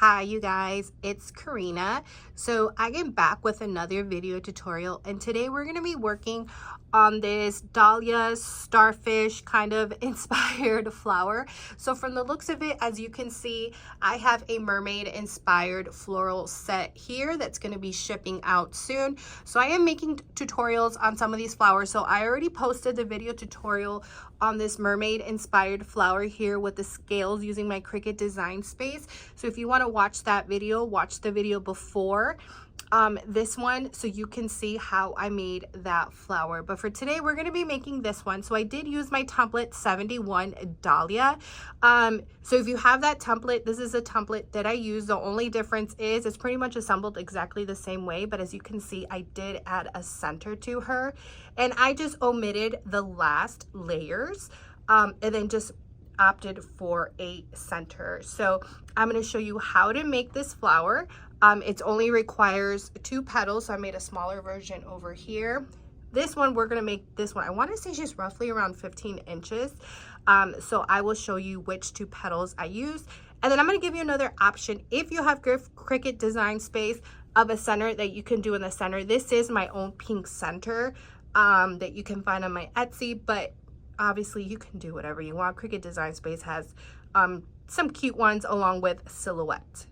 Hi you guys, it's Karina. So I am back with another video tutorial, and today we're going to be working on this Dahlia starfish kind of inspired flower. So from the looks of it, as you can see, I have a mermaid inspired floral set here that's going to be shipping out soon. So I am making tutorials on some of these flowers. So I already posted the video tutorial on this mermaid inspired flower here with the scales using my Cricut design space. So if you want to watch that video, watch the video before this one so you can see how I made that flower. But for today we're going to be making this one. So I did use my template 71 Dahlia. So if you have that template, this is a template that I use. The only difference is it's pretty much assembled exactly the same way, but as you can see, I did add a center to her, and I just omitted the last layers and then just opted for a center. So I'm going to show you how to make this flower. It only requires 2 petals, so I made a smaller version over here. This one, we're going to make this one, I want to say she's roughly around 15 inches. So I will show you which 2 petals I use, and then I'm going to give you another option if you have Cricut design space of a center that you can do in the center. This is my own pink center that you can find on my Etsy, but obviously you can do whatever you want. Cricut design space has some cute ones along with silhouette.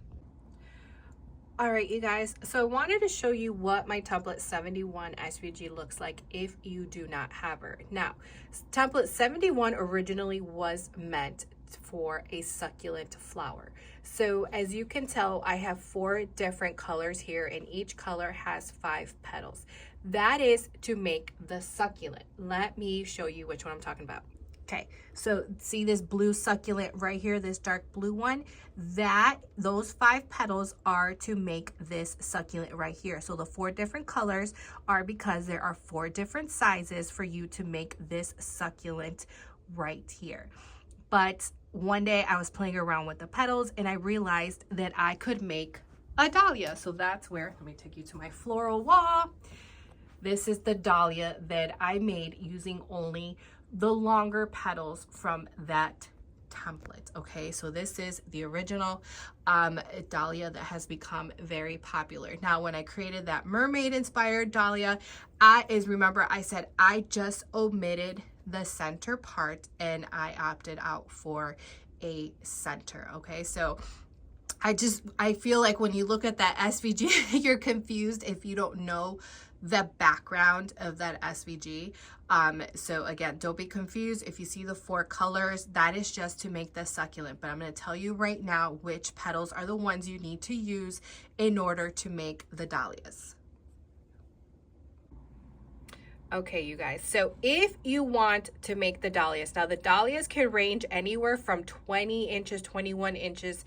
All right, you guys, so I wanted to show you what my template 71 SVG looks like if you do not have her. Now, template 71 originally was meant for a succulent flower. So as you can tell, I have 4 different colors here, and each color has 5 petals. That is to make the succulent. Let me show you which one I'm talking about. Okay, so see this blue succulent right here, this dark blue one? Those 5 petals are to make this succulent right here. So the 4 different colors are because there are 4 different sizes for you to make this succulent right here. But one day I was playing around with the petals and I realized that I could make a dahlia. So that's where, let me take you to my floral wall. This is the dahlia that I made using only the longer petals from that template. Okay, so this is the original dahlia that has become very popular. Now, when I created that mermaid inspired dahlia, remember I said I just omitted the center part and I opted out for a center. Okay, so I feel like when you look at that SVG, you're confused if you don't know the background of that SVG. So again, don't be confused. If you see the 4 colors, that is just to make the succulent. But I'm going to tell you right now which petals are the ones you need to use in order to make the dahlias. Okay, you guys, so if you want to make the dahlias, now the dahlias can range anywhere from 20 inches, 21 inches,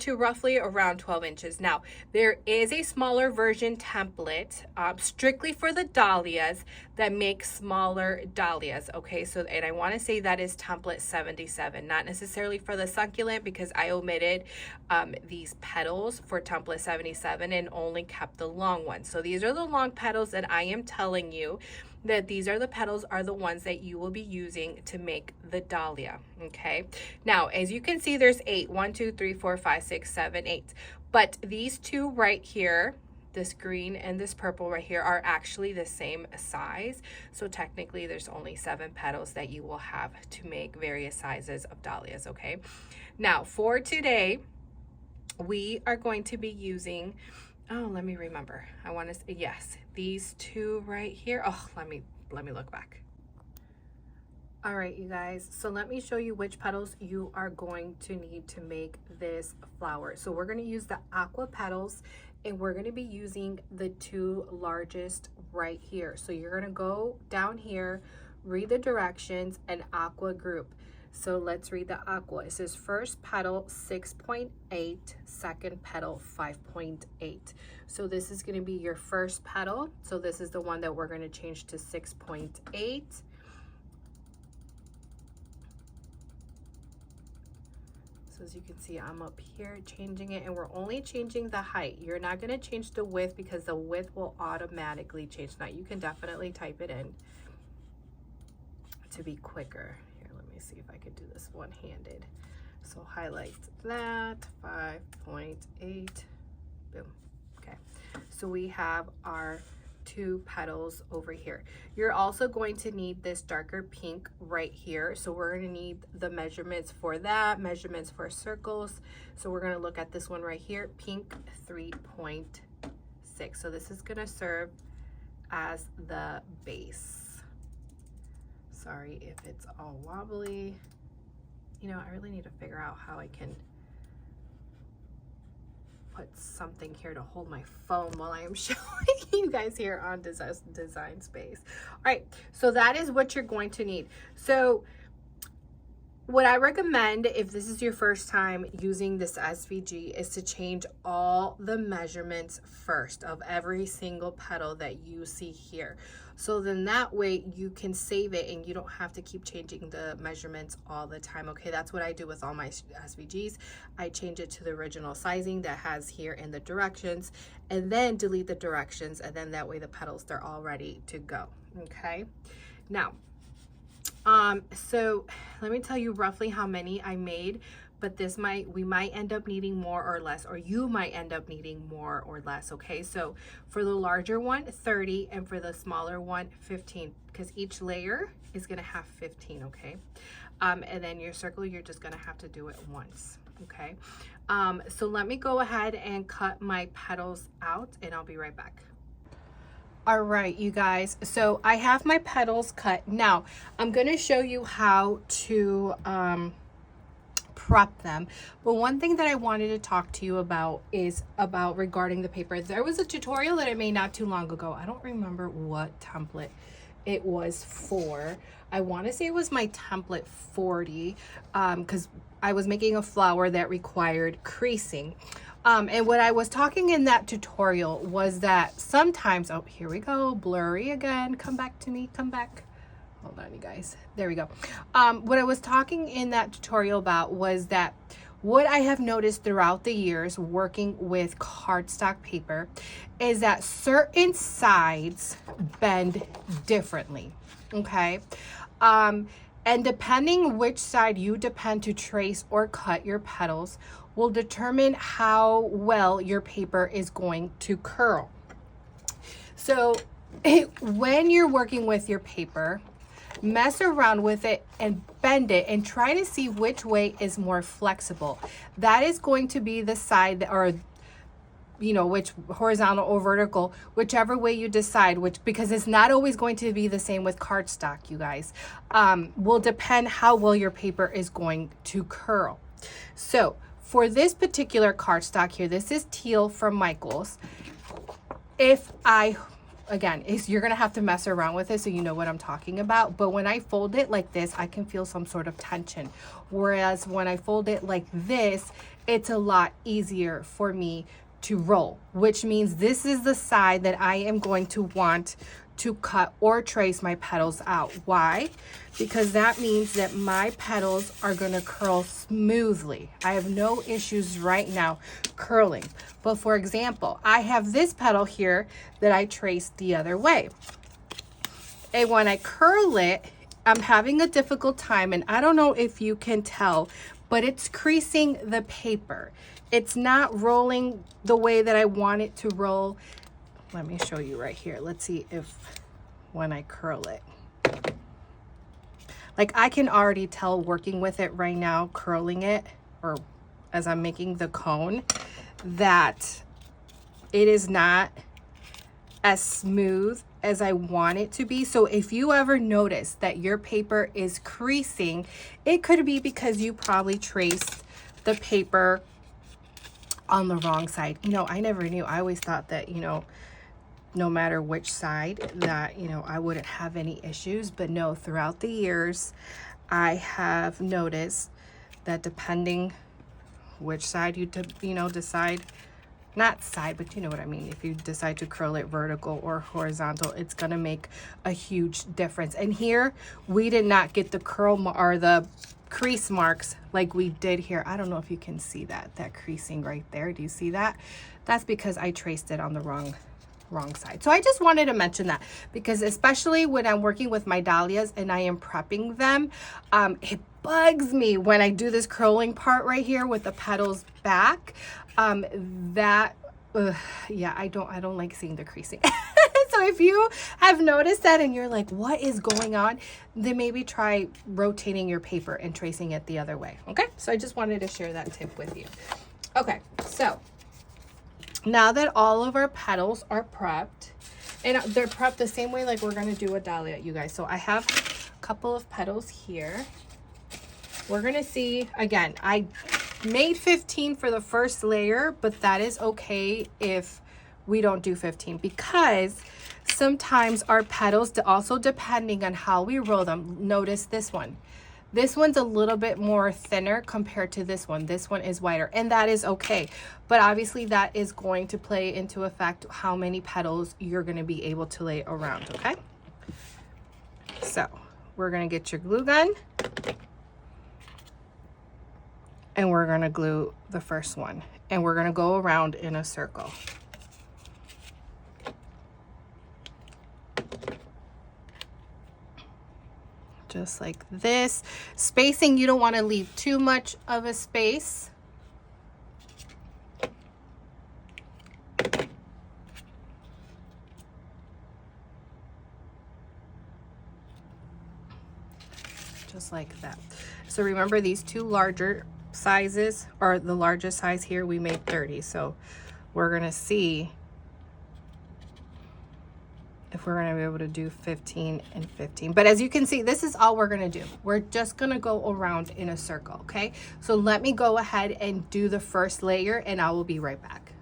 to roughly around 12 inches. Now, there is a smaller version template strictly for the dahlias that makes smaller dahlias, okay? So, and I want to say that is template 77, not necessarily for the succulent because I omitted these petals for template 77 and only kept the long ones. So these are the long petals that I am telling you that these are the petals are the ones that you will be using to make the dahlia. Okay, now as you can see, there's 8. 1, 2, 3, 4, 5, 6, 7, 8. But these 2 right here, this green and this purple right here, are actually the same size. So technically there's only 7 petals that you will have to make various sizes of dahlias. Okay, now for today we are going to be using, oh, let me remember. I want to say, yes, these 2 right here. Oh, let me look back. All right, you guys, so let me show you which petals you are going to need to make this flower. So we're going to use the aqua petals, and we're going to be using the 2 largest right here. So you're going to go down here, read the directions, and aqua group. So let's read the aqua. It says first petal 6.8, second petal 5.8. So this is going to be your first petal. So this is the one that we're going to change to 6.8. So as you can see, I'm up here changing it, and we're only changing the height. You're not going to change the width because the width will automatically change. Now you can definitely type it in to be quicker. See if I could do this one-handed. So highlight that, 5.8, boom. Okay, so we have our 2 petals over here. You're also going to need this darker pink right here. So we're going to need the measurements for that, measurements for circles. So we're going to look at this one right here, pink 3.6. So this is going to serve as the base. Sorry if it's all wobbly. You know, I really need to figure out how I can put something here to hold my phone while I am showing you guys here on Design Space. All right, so that is what you're going to need. So what I recommend if this is your first time using this SVG is to change all the measurements first of every single petal that you see here. So then that way you can save it and you don't have to keep changing the measurements all the time. Okay, that's what I do with all my SVGs. I change it to the original sizing that has here in the directions and then delete the directions, and then that way the petals, they're all ready to go. Okay, now so let me tell you roughly how many I made, but we might end up needing more or less, or you might end up needing more or less. Okay, so for the larger one 30, and for the smaller one 15, because each layer is going to have 15. Okay, and then your circle, you're just going to have to do it once. Okay, so let me go ahead and cut my petals out and I'll be right back. All right, you guys, so I have my petals cut. Now I'm going to show you how to prep them, but one thing that I wanted to talk to you about is about regarding the paper. There was a tutorial that I made not too long ago. I don't remember what template it was for. I want to say it was my template 40, because I was making a flower that required creasing. And what I was talking in that tutorial was that sometimes, oh, here we go, blurry again. Come back to me, come back. Hold on, you guys. There we go. What I was talking in that tutorial about was that what I have noticed throughout the years working with cardstock paper is that certain sides bend differently, okay? And depending which side you depend to trace or cut your petals will determine how well your paper is going to curl. So when you're working with your paper, mess around with it and bend it and try to see which way is more flexible. That is going to be the side that, or you know, which horizontal or vertical, whichever way you decide, which, because it's not always going to be the same with cardstock, you guys, will depend how well your paper is going to curl. So for this particular cardstock here, this is teal from Michaels. If I, again, you're gonna have to mess around with it so you know what I'm talking about, but when I fold it like this, I can feel some sort of tension. Whereas when I fold it like this, it's a lot easier for me to roll, which means this is the side that I am going to want to cut or trace my petals out. Why? Because that means that my petals are going to curl smoothly. I have no issues right now curling. But for example, I have this petal here that I traced the other way. And when I curl it, I'm having a difficult time, and I don't know if you can tell, but it's creasing the paper. It's not rolling the way that I want it to roll. Let me show you right here. Let's see if when I curl it. Like I can already tell working with it right now, curling it, or as I'm making the cone, that it is not as smooth as I want it to be. So if you ever notice that your paper is creasing, it could be because you probably traced the paper on the wrong side. You know, I never knew. I always thought that, you know, no matter which side that, you know, I wouldn't have any issues. But no, throughout the years, I have noticed that depending which side you know, decide, not side, but you know what I mean. If you decide to curl it vertical or horizontal, it's going to make a huge difference. And here we did not get the curl or the crease marks like we did here. I don't know if you can see that creasing right there. Do you see that? That's because I traced it on the wrong side. So I just wanted to mention that, because especially when I'm working with my dahlias and I am prepping them, it bugs me when I do this curling part right here with the petals back. Yeah, I don't like seeing the creasing. So if you have noticed that and you're like, what is going on? Then maybe try rotating your paper and tracing it the other way. Okay, so I just wanted to share that tip with you. Okay, so now that all of our petals are prepped, and they're prepped the same way like we're gonna do a dahlia, you guys. So I have a couple of petals here. We're gonna see, again, I made 15 for the first layer, but that is okay if we don't do 15, because sometimes our petals, also depending on how we roll them, notice this one. This one's a little bit more thinner compared to this one. This one is wider, and that is okay. But obviously that is going to play into effect how many petals you're gonna be able to lay around, okay? So we're gonna get your glue gun, and we're gonna glue the first one, and we're gonna go around in a circle. Just like this. Spacing, you don't want to leave too much of a space. Just like that. So remember, these two larger sizes, or the largest size here, we made 30. So we're gonna see if we're gonna be able to do 15 and 15. But as you can see, this is all we're gonna do. We're just gonna go around in a circle, okay? So let me go ahead and do the first layer, and I will be right back.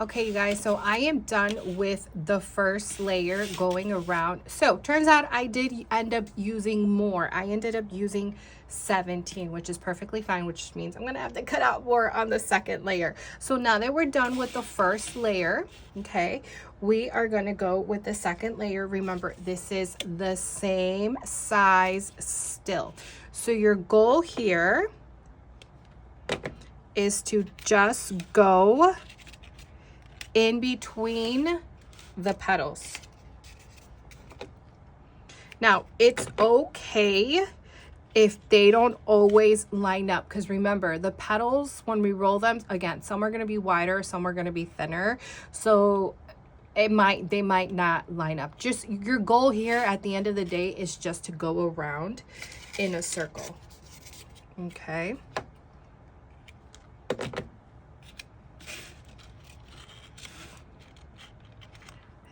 Okay, you guys, so I am done with the first layer going around. So turns out I did end up using more. I ended up using 17, which is perfectly fine, which means I'm gonna have to cut out more on the second layer. So now that we're done with the first layer, okay, we are gonna go with the second layer. Remember, this is the same size still. So your goal here is to just go in between the petals. Now, it's okay if they don't always line up, because remember, the petals, when we roll them, again, some are going to be wider, some are going to be thinner, so they might not line up. Just your goal here at the end of the day is just to go around in a circle. Okay.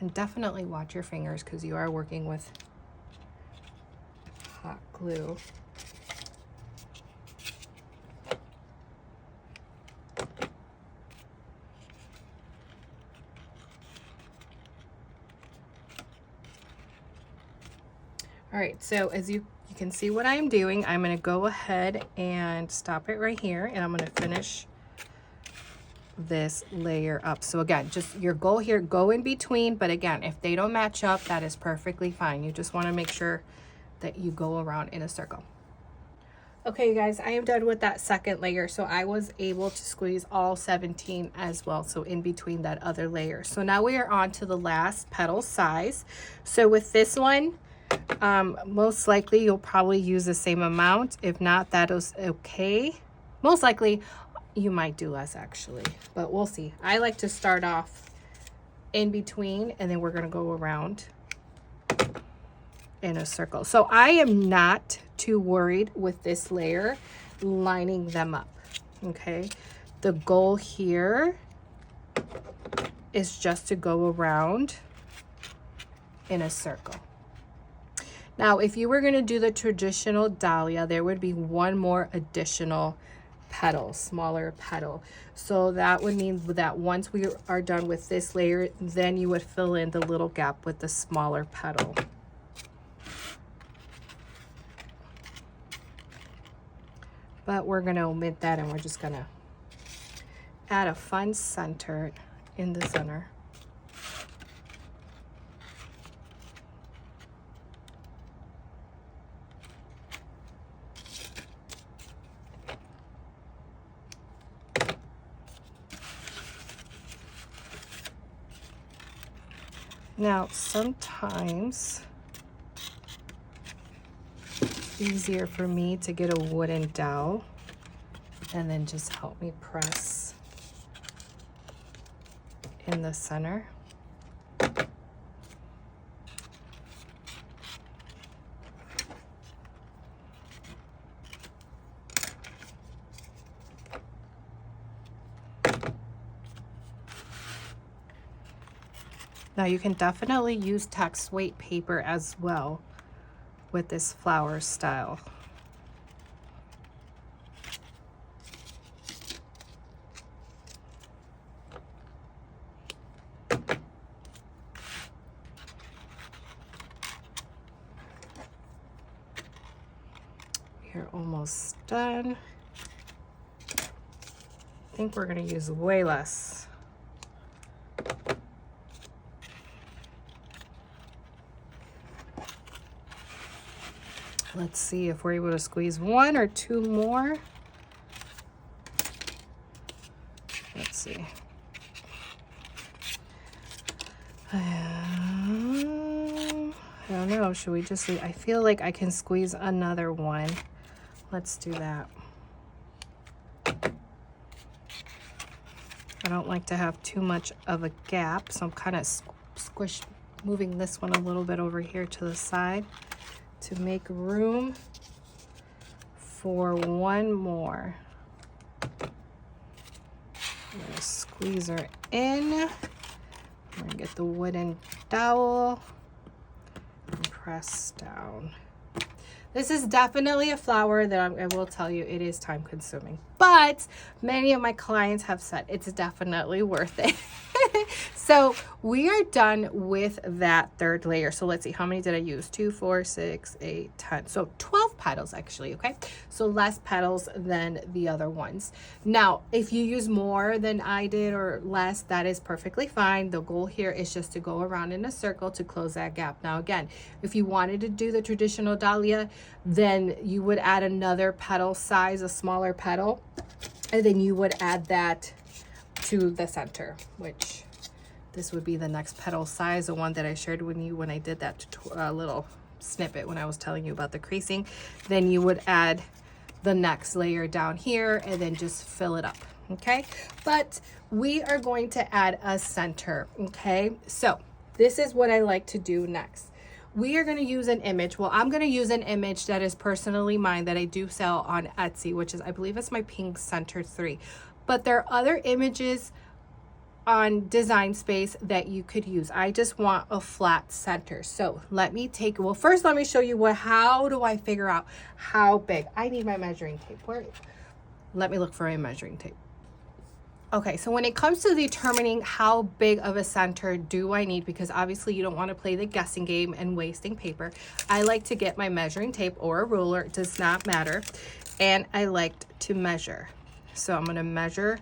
And definitely watch your fingers, because you are working with hot glue. All right, so as you can see what I'm doing, I'm going to go ahead and stop it right here, and I'm going to finish this layer up. So again, just your goal here, go in between, but again, if they don't match up, that is perfectly fine. You just want to make sure that you go around in a circle. Okay, you guys, I am done with that second layer. So I was able to squeeze all 17 as well, so in between that other layer. So now we are on to the last petal size. So with this one, most likely you'll probably use the same amount. If not, that is okay. Most likely you might do less, actually, but we'll see. I like to start off in between, and then we're going to go around in a circle. So I am not too worried with this layer lining them up. Okay, the goal here is just to go around in a circle. Now, if you were going to do the traditional dahlia, there would be one more additional petal, smaller petal. So that would mean that once we are done with this layer, then you would fill in the little gap with the smaller petal. But we're going to omit that, and we're just going to add a fun center in the center. Now, sometimes easier for me to get a wooden dowel and then just help me press in the center. Now you can definitely use text weight paper as well with this flower style. We're almost done. I think we're gonna use way less. Let's see if we're able to squeeze 1 or 2 more. Let's see. I don't know, should we just leave? I feel like I can squeeze another one. Let's do that. I don't like to have too much of a gap, so I'm kind of moving this one a little bit over here to the side to make room for one more. I'm gonna squeeze her in. I'm gonna get the wooden dowel and press down. This is definitely a flower that I will tell you it is time consuming, but many of my clients have said it's definitely worth it. So we are done with that third layer. So let's see, how many did I use? 2, 4, 6, 8, 10. So 12 petals actually, okay? So less petals than the other ones. Now, if you use more than I did or less, that is perfectly fine. The goal here is just to go around in a circle to close that gap. Now again, if you wanted to do the traditional dahlia, then you would add another petal size, a smaller petal, and then you would add that to the center, which this would be the next petal size, the one that I shared with you when I did that little snippet when I was telling you about the creasing. Then you would add the next layer down here and then just fill it up, okay? But we are going to add a center, okay? So this is what I like to do next. We are going to use an image. Well, I'm going to use an image that is personally mine that I do sell on Etsy, which is, I believe it's my Pink Center 3. But there are other images on Design Space that you could use. I just want a flat center. So let me take, well, first let me show you how do I figure out how big? I need my measuring tape. Let me look for a measuring tape. Okay, so when it comes to determining how big of a center do I need, because obviously you don't want to play the guessing game and wasting paper, I like to get my measuring tape or a ruler, it does not matter, and I like to measure. So I'm going to measure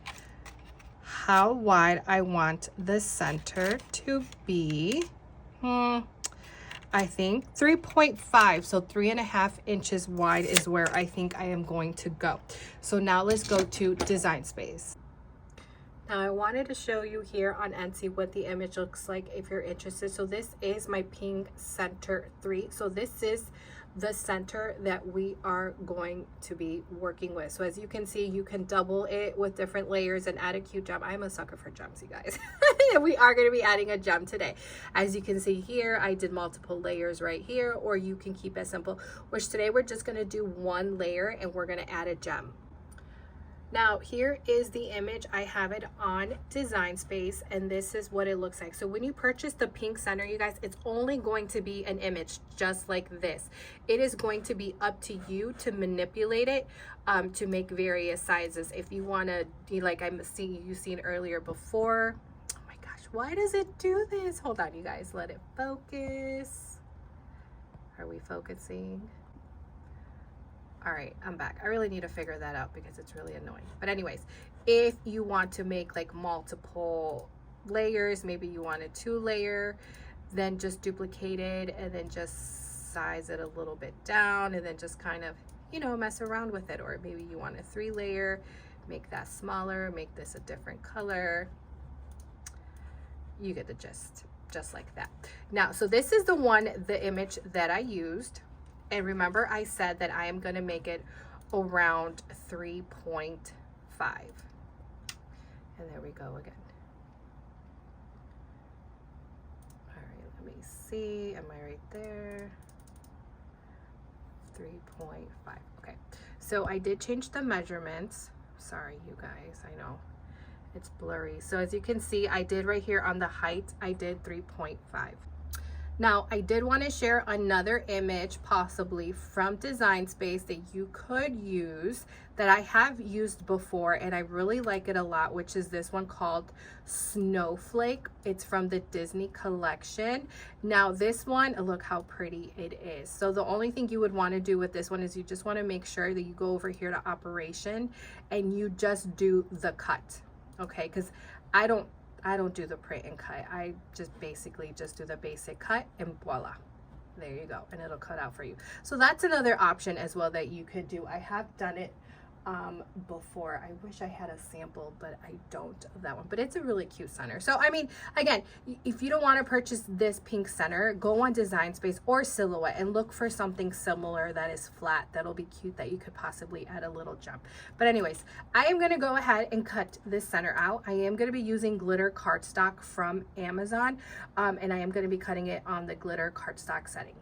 how wide I want the center to be. I think 3.5, so 3.5 inches wide is where I think I am going to go. So now let's go to Design Space. Now I wanted to show you here on Etsy what the image looks like if you're interested. So this is my Pink Center 3. So this is the center that we are going to be working with. So as you can see, you can double it with different layers and add a cute gem. I'm a sucker for gems, you guys. We are going to be adding a gem today. As you can see here, I did multiple layers right here, or you can keep it simple, which today we're just going to do one layer and we're going to add a gem. Now here is the image. I have it on Design Space and this is what it looks like. So when you purchase the Pink Center, you guys, it's only going to be an image just like this. It is going to be up to you to manipulate it to make various sizes. If you want to, like you've seen earlier before. Oh my gosh, why does it do this? Hold on, you guys, let it focus. Are we focusing? All right, I'm back. I really need to figure that out because it's really annoying. But anyways, if you want to make like multiple layers, maybe you want a 2-layer, then just duplicate it and then just size it a little bit down and then just kind of, mess around with it. Or maybe you want a 3-layer, make that smaller, make this a different color. You get the gist, just like that. Now, so this is the image that I used. And remember, I said that I am going to make it around 3.5. And there we go again. All right, let me see. Am I right there? 3.5. Okay. So I did change the measurements. Sorry, you guys. I know it's blurry. So as you can see, I did right here on the height, I did 3.5. Now, I did want to share another image possibly from Design Space that you could use that I have used before, and I really like it a lot, which is this one called Snowflake. It's from the Disney collection. Now, this one, look how pretty it is. So the only thing you would want to do with this one is you just want to make sure that you go over here to operation and you just do the cut, okay? Because I don't do the print and cut. I just basically just do the basic cut and voila, there you go, and it'll cut out for you. So that's another option as well that you could do. I have done it before. I wish I had a sample, but I don't of that one, but it's a really cute center. So I mean, again, if you don't want to purchase this pink center, go on Design Space or Silhouette and look for something similar that is flat, that'll be cute, that you could possibly add a little jump. But anyways, I am going to go ahead and cut this center out. I am going to be using glitter cardstock from Amazon, and I am going to be cutting it on the glitter cardstock settings.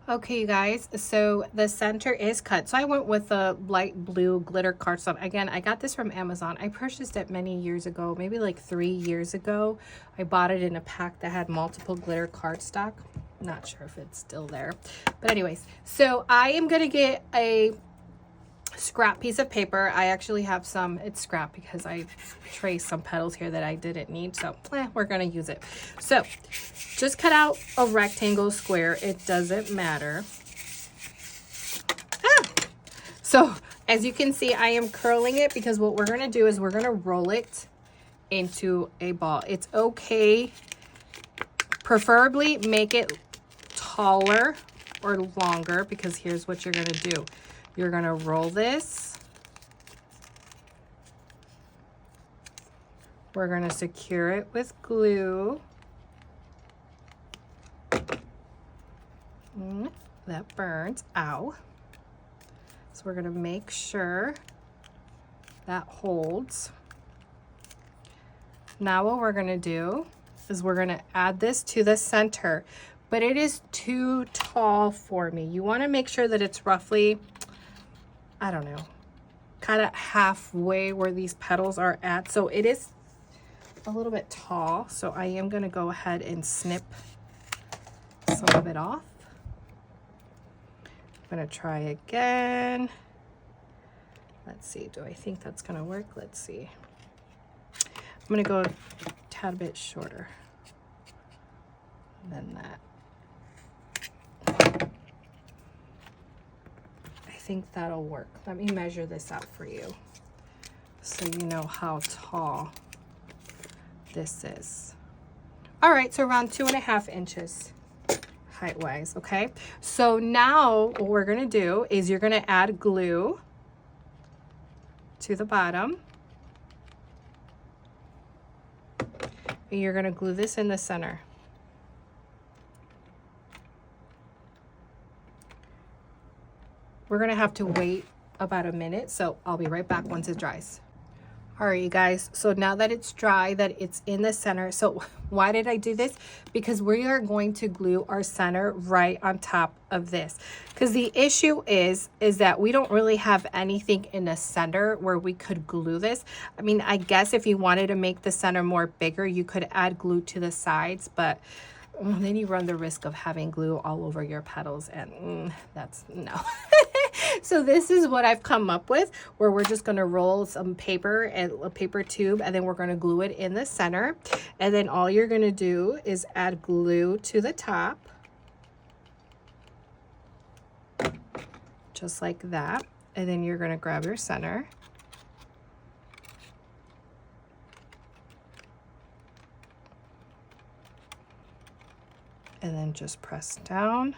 Okay, you guys, so the center is cut. So I went with the light blue glitter cardstock. Again, I got this from Amazon. I purchased it many years ago, maybe like 3 years ago. I bought it in a pack that had multiple glitter cardstock. Not sure if it's still there. But anyways, so I am going to get a scrap piece of paper. I actually have some, it's scrap because I traced some petals here that I didn't need, so we're gonna use it. So just cut out a rectangle, square, it doesn't matter. So as you can see, I am curling it because what we're gonna do is we're gonna roll it into a ball. It's okay, preferably make it taller or longer, because here's what you're gonna do. You're gonna roll this. We're gonna secure it with glue. That burns, ow. So we're gonna make sure that holds. Now what we're gonna do is we're gonna add this to the center, but it is too tall for me. You wanna make sure that it's roughly, I don't know, kind of halfway where these petals are at. So it is a little bit tall. So I am going to go ahead and snip some of it off. I'm going to try again. Let's see. Do I think that's going to work? Let's see. I'm going to go a tad bit shorter than that. I think that'll work. Let me measure this out for you so you know how tall this is. All right, so around 2.5 inches height wise. Okay, so now what we're gonna do is you're gonna add glue to the bottom, and you're gonna glue this in the center. We're gonna have to wait about a minute, so I'll be right back once it dries. All right, you guys, so now that it's dry, that it's in the center. So why did I do this? Because we are going to glue our center right on top of this. Because the issue is that we don't really have anything in the center where we could glue this. I mean, I guess if you wanted to make the center more bigger, you could add glue to the sides, but then you run the risk of having glue all over your petals, and that's no. So this is what I've come up with, where we're just going to roll some paper and a paper tube, and then we're going to glue it in the center. And then all you're going to do is add glue to the top, just like that. And then you're going to grab your center. And then just press down.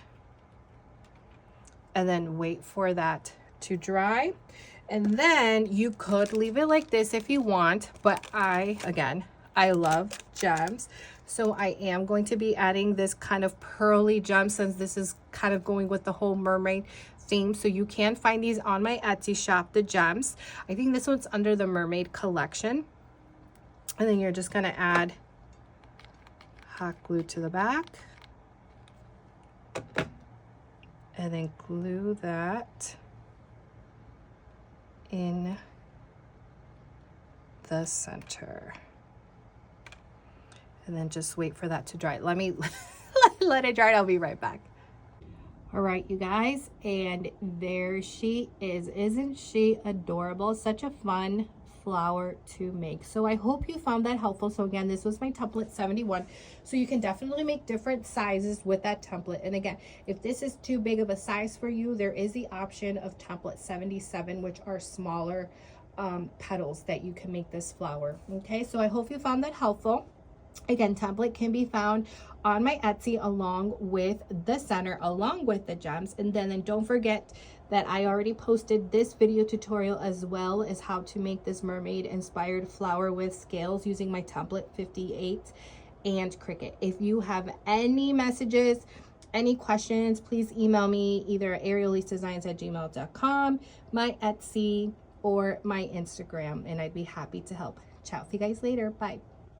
And then wait for that to dry. And then you could leave it like this if you want, but I love gems. So I am going to be adding this kind of pearly gem, since this is kind of going with the whole mermaid theme. So you can find these on my Etsy shop, the gems. I think this one's under the mermaid collection. And then you're just going to add hot glue to the back. And then glue that in the center. And then just wait for that to dry. Let me let it dry. I'll be right back. All right, you guys, and there she is. Isn't she adorable? Such a fun flower to make. So I hope you found that helpful. So again, this was my template 71. So you can definitely make different sizes with that template. And again, if this is too big of a size for you, there is the option of template 77, which are smaller petals that you can make this flower. Okay, so I hope you found that helpful. Again, template can be found on my Etsy along with the center, along with the gems. And then don't forget that I already posted this video tutorial as well as how to make this mermaid inspired flower with scales using my template 58 and Cricut. If you have any messages, any questions, please email me either ariellesedesigns@gmail.com, my Etsy, or my Instagram, and I'd be happy to help. Ciao. See you guys later. Bye.